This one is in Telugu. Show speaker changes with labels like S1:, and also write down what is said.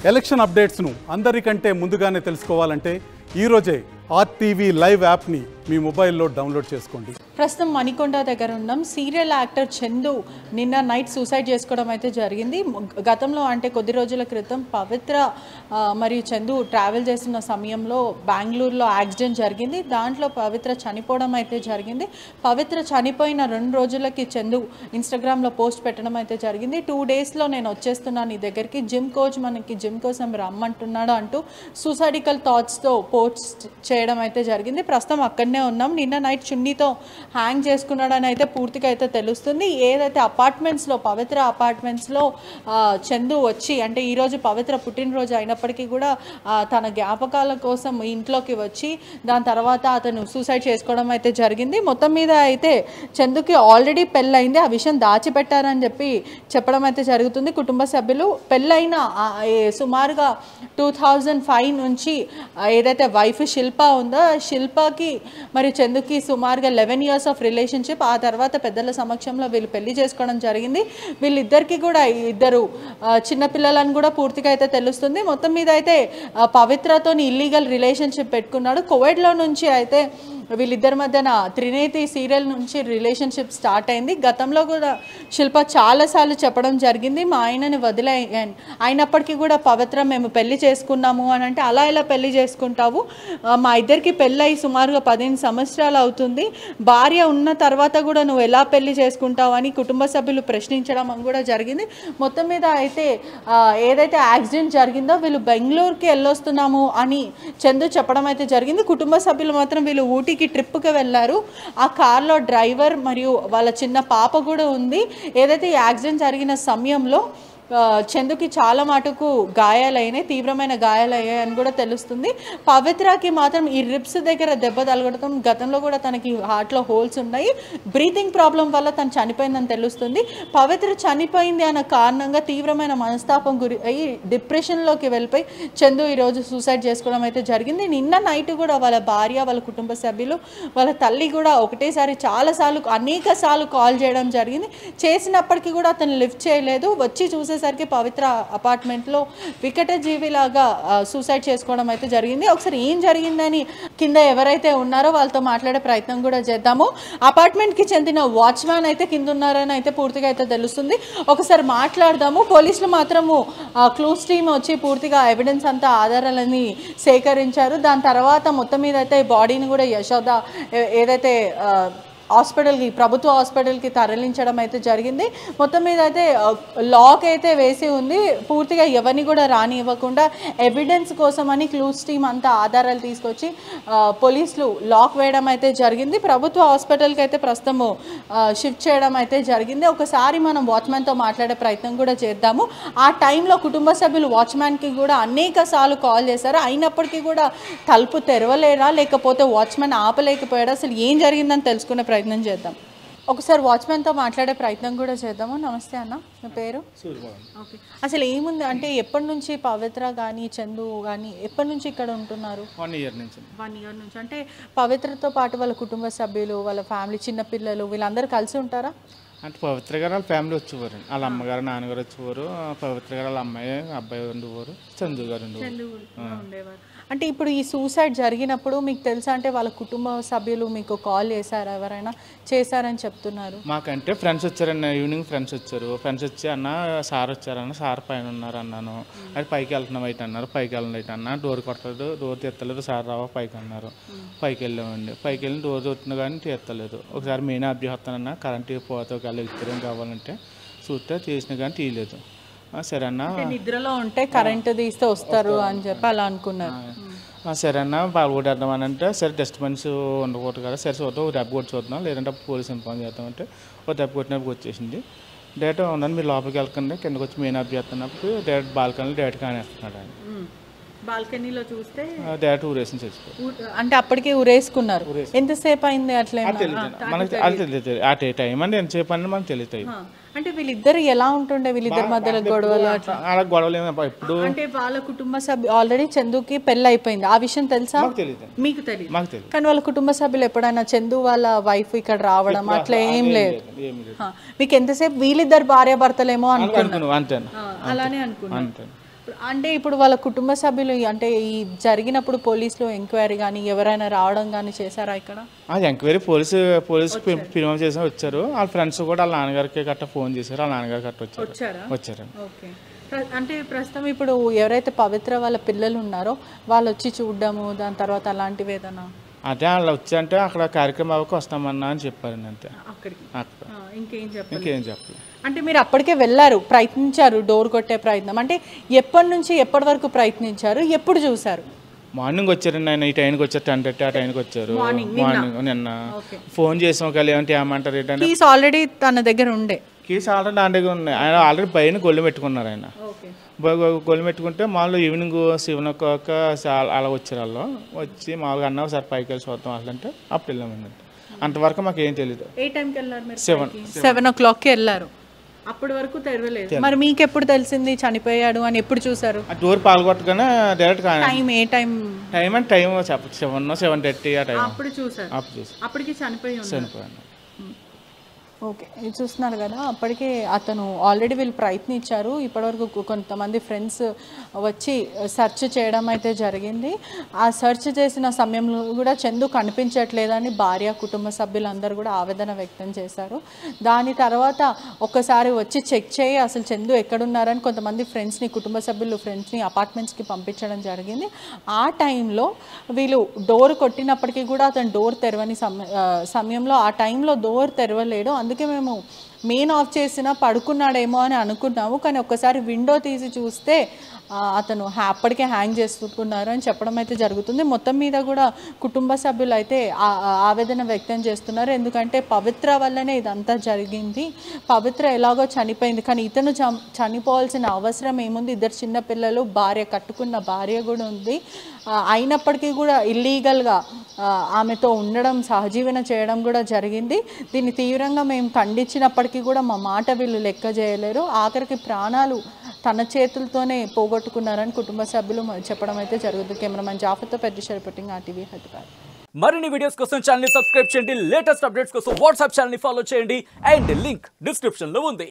S1: ఎలక్షన్ అప్డేట్స్ను అందరికంటే ముందుగానే తెలుసుకోవాలంటే ఈరోజే ఆర్టీవీ లైవ్ యాప్ని మీ మొబైల్లో డౌన్లోడ్ చేసుకోండి.
S2: ప్రస్తుతం మణికొండ దగ్గర ఉన్నాం. సీరియల్ యాక్టర్ చందు నిన్న నైట్ సూసైడ్ చేసుకోవడం అయితే జరిగింది. గతంలో అంటే కొద్ది రోజుల క్రితం పవిత్ర మరియు చందు ట్రావెల్ చేస్తున్న సమయంలో బెంగళూరులో యాక్సిడెంట్ జరిగింది. దాంట్లో పవిత్ర చనిపోవడం అయితే జరిగింది. పవిత్ర చనిపోయిన 2 రోజులకి చందు ఇన్స్టాగ్రామ్లో పోస్ట్ పెట్టడం అయితే జరిగింది. 2 డేస్లో నేను వచ్చేస్తున్నాను నీ దగ్గరికి, జిమ్ కోచ్ మనకి జిమ్ కోసం రమ్మంటున్నాడు అంటూ సూసైడికల్ థాట్స్తో పోస్ట్ చేయడం అయితే జరిగింది. ప్రస్తుతం అక్కడనే ఉన్నాం. నిన్న నైట్ చున్నీతో హ్యాంగ్ చేసుకున్నాడని అయితే పూర్తిగా అయితే తెలుస్తుంది. ఏదైతే అపార్ట్మెంట్స్లో పవిత్ర అపార్ట్మెంట్స్లో చందు వచ్చి అంటే ఈరోజు పవిత్ర పుట్టినరోజు అయినప్పటికీ కూడా తన జ్ఞాపకాల కోసం ఇంట్లోకి వచ్చి దాని తర్వాత అతను సూసైడ్ చేసుకోవడం అయితే జరిగింది. మొత్తం మీద అయితే చందుకి ఆల్రెడీ పెళ్ళయింది, ఆ విషయం దాచిపెట్టారని చెప్పడం అయితే జరుగుతుంది. కుటుంబ సభ్యులు పెళ్ళైన సుమారుగా 2005 నుంచి ఏదైతే వైఫ్ శిల్ప ఉందో శిల్పకి మరియు చందుకి సుమారుగా 11 years ఆఫ్ రిలేషన్షిప్. ఆ తర్వాత పెద్దల సమక్షంలో వీళ్ళు పెళ్లి చేసుకోవడం జరిగింది. వీళ్ళిద్దరికి కూడా 2 చిన్నపిల్లలని కూడా పూర్తిగా అయితే తెలుస్తుంది. మొత్తం మీద అయితే పవిత్రతో ఇల్లీగల్ రిలేషన్షిప్ పెట్టుకున్నాడు. కోవిడ్లో నుంచి అయితే వీళ్ళిద్దరి మధ్యన త్రినేతి సీరియల్ నుంచి రిలేషన్షిప్ స్టార్ట్ అయింది. గతంలో కూడా శిల్ప చాలాసార్లు చెప్పడం జరిగింది, మా ఆయనని వదిలే అయినప్పటికీ కూడా పవిత్ర మేము పెళ్లి చేసుకున్నాము అని అంటే, అలా ఎలా పెళ్లి చేసుకుంటావు, మా ఇద్దరికి పెళ్ళి సుమారుగా 15 సంవత్సరాలు అవుతుంది, భార్య ఉన్న తర్వాత కూడా నువ్వు ఎలా పెళ్లి చేసుకుంటావు అని కుటుంబ సభ్యులు ప్రశ్నించడం కూడా జరిగింది. మొత్తం మీద అయితే ఏదైతే యాక్సిడెంట్ జరిగిందో వీళ్ళు బెంగళూరుకి వెళ్ళొస్తున్నాము అని చందు చెప్పడం అయితే జరిగింది. కుటుంబ సభ్యులు మాత్రం వీళ్ళు ఊటీకి ట్రిప్కి వెళ్ళారు. ఆ కార్లో డ్రైవర్ మరియు వాళ్ళ చిన్న పాప కూడా ఉంది. ఏదైతే ఈ యాక్సిడెంట్ జరిగిన సమయంలో చందుకి చాలా మటుకు గాయాలైనాయి, తీవ్రమైన గాయాలయ్యాయని కూడా తెలుస్తుంది. పవిత్రకి మాత్రం ఈ రిబ్స్ దగ్గర దెబ్బ తగలడం, గతంలో కూడా తనకి హార్ట్లో హోల్స్ ఉన్నాయి, బ్రీతింగ్ ప్రాబ్లం వల్ల తను చనిపోయిందని తెలుస్తుంది. పవిత్ర చనిపోయింది అన్న కారణంగా తీవ్రమైన మనస్తాపం గురి అయ్యి డిప్రెషన్లోకి వెళ్ళిపోయి చందు ఈరోజు సూసైడ్ చేసుకోవడం అయితే జరిగింది. నిన్న నైట్ కూడా వాళ్ళ భార్య, వాళ్ళ కుటుంబ సభ్యులు, వాళ్ళ తల్లి కూడా ఒకటేసారి అనేక సార్లు కాల్ చేయడం జరిగింది. చేసినప్పటికీ కూడా అతను లిఫ్ట్ చేయలేదు. వచ్చి చూసేసరికి పవిత్ర అపార్ట్మెంట్లో వికటజీవిలాగా సూసైడ్ చేసుకోవడం అయితే జరిగింది. ఒకసారి ఏం జరిగిందని కింద ఎవరైతే ఉన్నారో వాళ్ళతో మాట్లాడే ప్రయత్నం కూడా చేద్దాము. అపార్ట్మెంట్కి చెందిన వాచ్మ్యాన్ అయితే కింద ఉన్నారని అయితే పూర్తిగా అయితే తెలుస్తుంది. ఒకసారి మాట్లాడదాము. పోలీసులు మాత్రము క్లూస్ టీమ్ వచ్చి పూర్తిగా ఎవిడెన్స్ అంతా ఆధారాలని సేకరించారు. దాని తర్వాత మొత్తం మీద అయితే బాడీని కూడా యశోద ఏదైతే హాస్పిటల్కి, ప్రభుత్వ హాస్పిటల్కి తరలించడం అయితే జరిగింది. మొత్తం మీద అయితే లాక్ అయితే వేసి ఉంది. పూర్తిగా ఎవరిని కూడా రానివ్వకుండా ఎవిడెన్స్ కోసమని క్లూస్ టీమ్ అంతా ఆధారాలు తీసుకొచ్చి పోలీసులు లాక్ వేయడం అయితే జరిగింది. ప్రభుత్వ హాస్పిటల్కి అయితే ప్రస్తుతము షిఫ్ట్ చేయడం అయితే జరిగింది. ఒకసారి మనం వాచ్మ్యాన్తో మాట్లాడే ప్రయత్నం కూడా చేద్దాము. ఆ టైంలో కుటుంబ సభ్యులు వాచ్మ్యాన్కి కూడా అనేక సార్లు కాల్ చేశారు, అయినప్పటికీ కూడా తలుపు తెరవలేరా లేకపోతే వాచ్మ్యాన్ ఆపలేకపోయాడా, అసలు ఏం జరిగిందని తెలుసుకునే ప్రయత్నం చేద్దాం. ఒకసారి వాచ్మ్యాన్తో మాట్లాడే ప్రయత్నం కూడా చేద్దాము. నమస్తే అన్న, మీ పేరు? ఓకే, అసలు ఏముంది అంటే ఎప్పటి నుంచి పవిత్ర కానీ చందు కానీ ఎప్పటి నుంచి ఇక్కడ ఉంటున్నారు?
S3: 1 year నుంచి.
S2: 1 year నుంచి. అంటే పవిత్రతో పాటు వాళ్ళ కుటుంబ సభ్యులు, వాళ్ళ ఫ్యామిలీ, చిన్నపిల్లలు వీళ్ళందరూ కలిసి ఉంటారా?
S3: అంటే పవిత్ర గారు వాళ్ళ ఫ్యామిలీ వచ్చేవారు, వాళ్ళ అమ్మగారు నాన్నగారు వచ్చేవారు, పవిత్ర గారు వాళ్ళ అమ్మాయి అబ్బాయి ఉండేవారు, చందు గారు
S2: ఉండేవారు. అంటే ఇప్పుడు ఈ సూసైడ్ జరిగినప్పుడు మీకు తెలుసా, అంటే వాళ్ళ కుటుంబ సభ్యులు మీకు కాల్ చేశారా, ఎవరైనా చేశారని చెప్తున్నారు?
S3: మాకంటే ఫ్రెండ్స్ వచ్చారన్న, ఈవినింగ్ ఫ్రెండ్స్ వచ్చి అన్న సార్ వచ్చారన్న, సార్ పైన ఉన్నారు అన్నాను. అది పైకి వెళ్తున్నాం అయితే అన్నారు, పైకి వెళ్ళండి అయితే అన్న, డోర్ కొట్టలేదు, డోర్ తీస్తలేదు, సార్ రావా పైకి అన్నారు. పైకి వెళ్ళామండి, పైకి వెళ్ళి డోర్ కొట్టిన కానీ తీస్తలేదు. ఒకసారి మెయిన్ అభ్యర్థనన్నా కరెంట్ పోతే ఒకవేళ ఎక్స్పీరియన్ కావాలంటే చూస్తే తీసిన కానీ తీయలేదు. సరే అన్న,
S2: నిద్రలో ఉంటే కరెంటు తీస్తే వస్తారు అని చెప్పి అలా అనుకున్నారు.
S3: సరే అన్న పాల్గొట్టేద్దామని అంటే, సరే డస్ట్బిన్స్ ఉండకూడదు కదా, సరే చూద్దాం, ఒక దెబ్బ కొట్టి చూద్దాం, లేదంటే పోలీస్ ఇన్ఫార్మ్ చేద్దామంటే ఒక దెబ్బ కొట్టినప్పుడు వచ్చేసింది. డైరెక్ట్ ఉందని మీరు లోపలికి వెళ్ళకండి, కిందకి వచ్చి మెయిన్ అభ్యర్థినప్పుడు డైరెక్ట్ బాల్కనీలో డైరెక్ట్ కానేస్తున్నాడు ఆయన.
S2: బాల్కనీలో చూస్తే
S3: డైరెక్ట్ ఊరేసి చచ్చిపోయి,
S2: అంటే అప్పటికే ఊరేసుకున్నారు. ఎంతసేపు అయింది అట్లా?
S3: మనకి అది తెలియదు ఆ టైం అంటే ఎంతసేపు అని మనకు తెలుస్తాయి.
S2: అంటే వీళ్ళిద్దరు ఎలా ఉంటుండే, వీళ్ళిద్దరి మధ్యలో గొడవలు
S3: అలా గొడవలు ఎప్పుడు?
S2: అంటే వాళ్ళ కుటుంబ సభ్యులు ఆల్రెడీ చందుకి పెళ్ళి అయిపోయింది, ఆ విషయం తెలుసా? మీకు తెలియదు, కానీ వాళ్ళ కుటుంబ సభ్యులు ఎప్పుడైనా చందు వాళ్ళ వైఫ్ ఇక్కడ రావడం అట్లా ఏం లేదు? మీకు ఎంతసేపు వీళ్ళిద్దరు భార్య భర్తలేమో అనుకున్నాను,
S3: అంతే,
S2: అలానే అనుకున్నాను. అంటే ఇప్పుడు వాళ్ళ కుటుంబ సభ్యులు అంటే ఈ జరిగినప్పుడు పోలీసులు ఎంక్వైరీ కానీ ఎవరైనా రావడం కానీ చేశారా ఇక్కడ?
S3: అది ఎంక్వైరీ పోలీసు ఫిర్మా చేసి వచ్చారు. వాళ్ళ ఫ్రెండ్స్ కూడా వాళ్ళ నాన్నగారికి గట్రా ఫోన్ చేశారు. వాళ్ళ నాన్నగారు గట్రా వచ్చారు.
S2: ఓకే. అంటే ప్రస్తుతం ఇప్పుడు ఎవరైతే పవిత్ర వాళ్ళ పిల్లలు ఉన్నారో వాళ్ళు వచ్చి చూడడము దాని తర్వాత అలాంటివి ఏదైనా?
S3: అదే వాళ్ళు వచ్చి అక్కడ కార్యక్రమం అవ్వకు వస్తామన్నా అని చెప్పారండి అంతే.
S2: ఇంకేం
S3: చెప్పలేదు.
S2: అంటే మీరు అప్పటికే వెళ్ళారు, ప్రయత్నించారు డోర్ కొట్టే ప్రయత్నం, అంటే ఎప్పటి నుంచి ఎప్పటి వరకు ప్రయత్నించారు, ఎప్పుడు చూసారు?
S3: మార్నింగ్ వచ్చారండి ఆయన. ఈ టైంకి వచ్చారు 10:30 ఆ టైంకి వచ్చారు. మార్నింగ్ నిన్న ఫోన్ చేసాం ఒకవేళ ఏమంటారు ఏంటంటే
S2: కీస్ ఆల్రెడీ తన దగ్గర ఉండే.
S3: కీస్ ఆల్రెడీ నా దగ్గర ఉన్నాయి. ఆయన ఆల్రెడీ పైన గొల్లు పెట్టుకున్నారు. ఆయన గొల్లు పెట్టుకుంటే మామూలు ఈవినింగ్ 7 o'clock అలా వచ్చారు. వాళ్ళు వచ్చి మామూలుగా అన్నా ఒకసారి పైకి వెళ్ళి చూద్దాం అసలు అంటే అప్పుడు వెళ్ళామండి. అంతవరకు మాకు ఏం తెలియదు.
S2: ఏ టైంకి వెళ్ళారు మీరు?
S3: 7
S2: o'clockకి వెళ్ళారు. అప్పటి వరకు తెరవలేదు. మరి మీకు ఎప్పుడు తెలిసింది చనిపోయాడు అని? ఎప్పుడు చూసారు?
S3: డోర్ పాల్గొట్టగానే డైరెక్ట్
S2: టైం ఏ టైం
S3: అంటే టైం చెప్పచ్చు 7:30 ఆ టైం.
S2: అప్పుడు చూసారు. అప్పటికి చనిపోయాను. ఓకే, ఇది చూస్తున్నారు కదా, అప్పటికే అతను ఆల్రెడీ వీళ్ళు ప్రయత్నించారు. ఇప్పటివరకు కొంతమంది ఫ్రెండ్స్ వచ్చి సెర్చ్ చేయడం అయితే జరిగింది. ఆ సెర్చ్ చేసిన సమయంలో కూడా చందు కనిపించట్లేదని భార్య కుటుంబ సభ్యులందరూ కూడా ఆవేదన వ్యక్తం చేశారు. దాని తర్వాత ఒక్కసారి వచ్చి చెక్ చేయి అసలు చందు ఎక్కడున్నారని కొంతమంది కుటుంబ సభ్యులు ఫ్రెండ్స్ని అపార్ట్మెంట్స్కి పంపించడం జరిగింది. ఆ టైంలో వీళ్ళు డోర్ కొట్టినప్పటికీ కూడా అతను డోర్ తెరవని సమయంలో ఆ టైంలో డోర్ తెరవలేడు. అందుకే మేము మెయిన్ ఆఫ్ చేసినా పడుకున్నాడేమో అని అనుకున్నాము. కానీ ఒక్కసారి విండో తీసి చూస్తే అతను అప్పటికే హ్యాంగ్ చేసుకున్నారు అని చెప్పడం అయితే జరుగుతుంది. మొత్తం మీద కూడా కుటుంబ సభ్యులు అయితే ఆవేదన వ్యక్తం చేస్తున్నారు. ఎందుకంటే పవిత్ర వల్లనే ఇదంతా జరిగింది. పవిత్ర ఎలాగో చనిపోయింది, కానీ ఇతను చనిపోవాల్సిన అవసరం ఏముంది? ఇద్దరు చిన్నపిల్లలు, భార్య, కట్టుకున్న భార్య కూడా ఉంది. అయినప్పటికీ కూడా ఇల్లీగల్గా ఆమెతో ఉండడం, సహజీవన చేయడం కూడా జరిగింది. దీన్ని తీవ్రంగా మేము ఖండించినప్పటికీ కూడా మా మాట వీళ్ళు లెక్క చేయలేరు. ఆఖరికి ప్రాణాలు తన చేతులతోనే పోగొట్టుకున్నారని కుటుంబ సభ్యులు చెప్పడం అయితే జరుగుతుంది. కెమెరామెన్ జాఫర్తో పెద్ద రిపోర్టింగ్ RTV హైదరాబాద్.
S4: మరిన్ని వీడియోస్ కోసం ఛానల్ ని సబ్స్క్రైబ్ చేయండి. లేటెస్ట్ అప్డేట్స్ కోసం వాట్సాప్ ఛానల్ ని ఫాలో చేయండి. అండ్ లింక్ డిస్క్రిప్షన్ లో ఉంది.